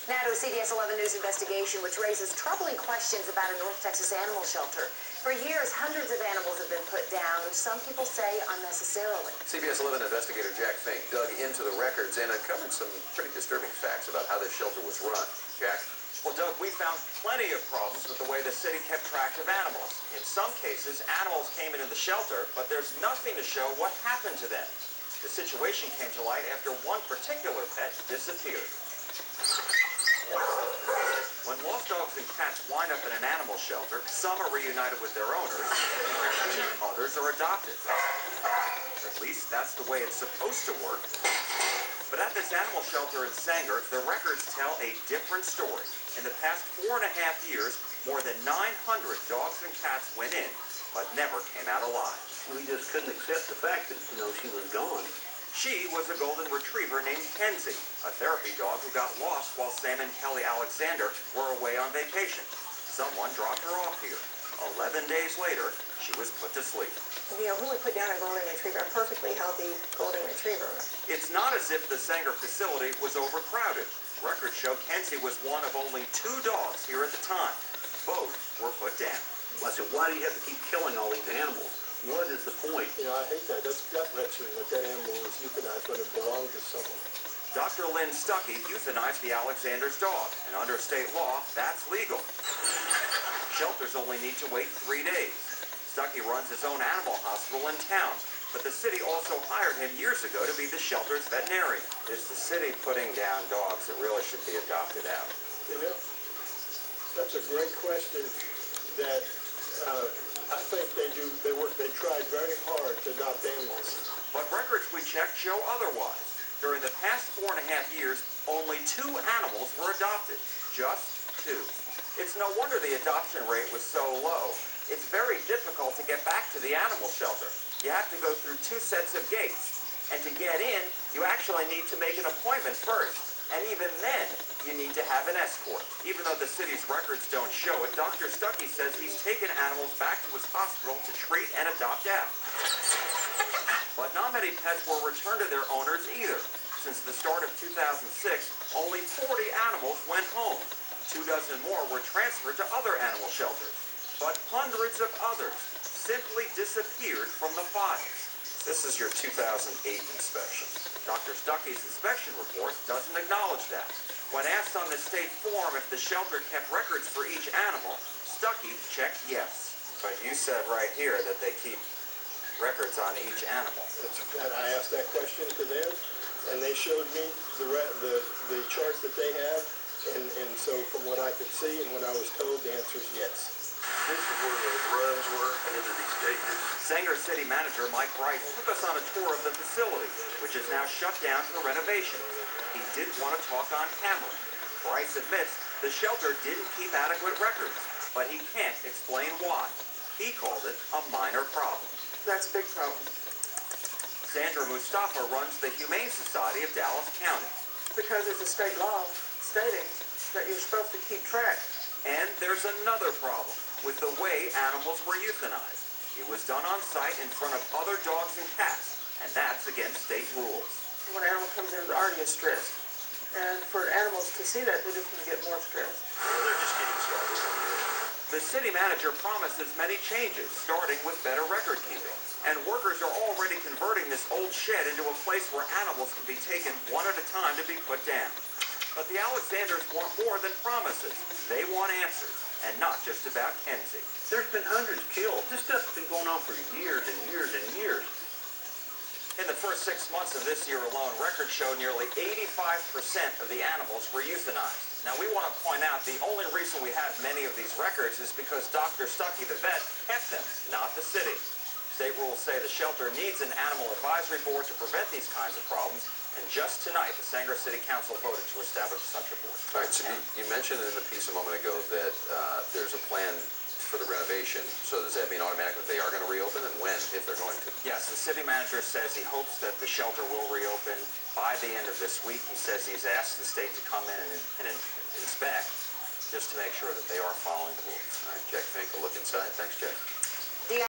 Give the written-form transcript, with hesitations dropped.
Now to a CBS 11 News investigation which raises troubling questions about a North Texas animal shelter. For years, hundreds of animals have been put down, some people say unnecessarily. CBS 11 investigator Jack Fink dug into the records and uncovered some pretty disturbing facts about how this shelter was run. Jack? Well, Doug, we found plenty of problems with the way the city kept track of animals. In some cases, animals came into the shelter, but there's nothing to show what happened to them. The situation came to light after one particular pet disappeared. When lost dogs and cats wind up in an animal shelter, some are reunited with their owners, others are adopted. At least that's the way it's supposed to work. But at this animal shelter in Sanger, the records tell a different story. In the past 4.5 years, more than 900 dogs and cats went in, but never came out alive. We just couldn't accept the fact that, she was gone. She was a golden retriever named Kenzie, a therapy dog who got lost while Sam and Kelly Alexander were away on vacation. Someone dropped her off here. 11 days later, she was put to sleep. Who would put down a golden retriever, a perfectly healthy golden retriever? It's not as if the Sanger facility was overcrowded. Records show Kenzie was one of only 2 dogs here at the time. Both were put down. I said, why do you have to keep killing all these animals? What is the point? I hate that. That's gut-wrenching that animal was euthanized when it belonged to someone. Dr. Lynn Stucky euthanized the Alexander's dog, and under state law, that's legal. Shelters only need to wait 3 days. Stucky runs his own animal hospital in town, but the city also hired him years ago to be the shelter's veterinarian. Is the city putting down dogs that really should be adopted out? That's a great question that I think they tried very hard to adopt animals. But records we checked show otherwise. During the past 4.5 years, only 2 animals were adopted. Just 2. It's no wonder the adoption rate was so low. It's very difficult to get back to the animal shelter. You have to go through 2 sets of gates. And to get in, you actually need to make an appointment first. And even then, you need to have an escort. Even though the city's records don't show it, Dr. Stucky says he's taken animals back to his hospital to treat and adopt out. But not many pets were returned to their owners either. Since the start of 2006, only 40 animals went home. 24 more were transferred to other animal shelters. But hundreds of others simply disappeared from the files. This is your 2008 inspection. Dr. Stucky's inspection report doesn't acknowledge that. When asked on the state form if the shelter kept records for each animal, Stucky checked yes. But you said right here that they keep records on each animal. And I asked that question to them, and they showed me the charts that they have, and so from what I could see and what I was told, the answer is yes. This is where those runs were into these cages. Sanger City Manager Mike Bryce took us on a tour of the facility, which is now shut down for renovation. He did want to talk on camera. Bryce admits the shelter didn't keep adequate records, but he can't explain why. He called it a minor problem. That's a big problem. Sandra Mustafa runs the Humane Society of Dallas County. Because it's a state law stating that you're supposed to keep track. And there's another problem with the way animals were euthanized. It was done on site in front of other dogs and cats, and that's against state rules. When an animal comes in, they're already stressed. And for animals to see that, they're just going to get more stressed. They're just getting started. The city manager promises many changes, starting with better record keeping. And workers are already converting this old shed into a place where animals can be taken one at a time to be put down. But the Alexanders want more than promises. They want answers, and not just about Kenzie. There's been hundreds killed. This stuff's been going on for years and years and years. In the first 6 months of this year alone, records show nearly 85% of the animals were euthanized. Now, we want to point out the only reason we have many of these records is because Dr. Stucky, the vet, kept them, not the city. State rules say the shelter needs an animal advisory board to prevent these kinds of problems, and just tonight, the Sanger City Council voted to establish such a board. All right, so you mentioned in the piece a moment ago that there's a plan for the renovation. So does that mean automatically they are going to reopen, and when, if they're going to? Yes, the city manager says he hopes that the shelter will reopen by the end of this week. He says he's asked the state to come in and inspect just to make sure that they are following the rules. All right, Jack Fink will look inside. Thanks, Jack.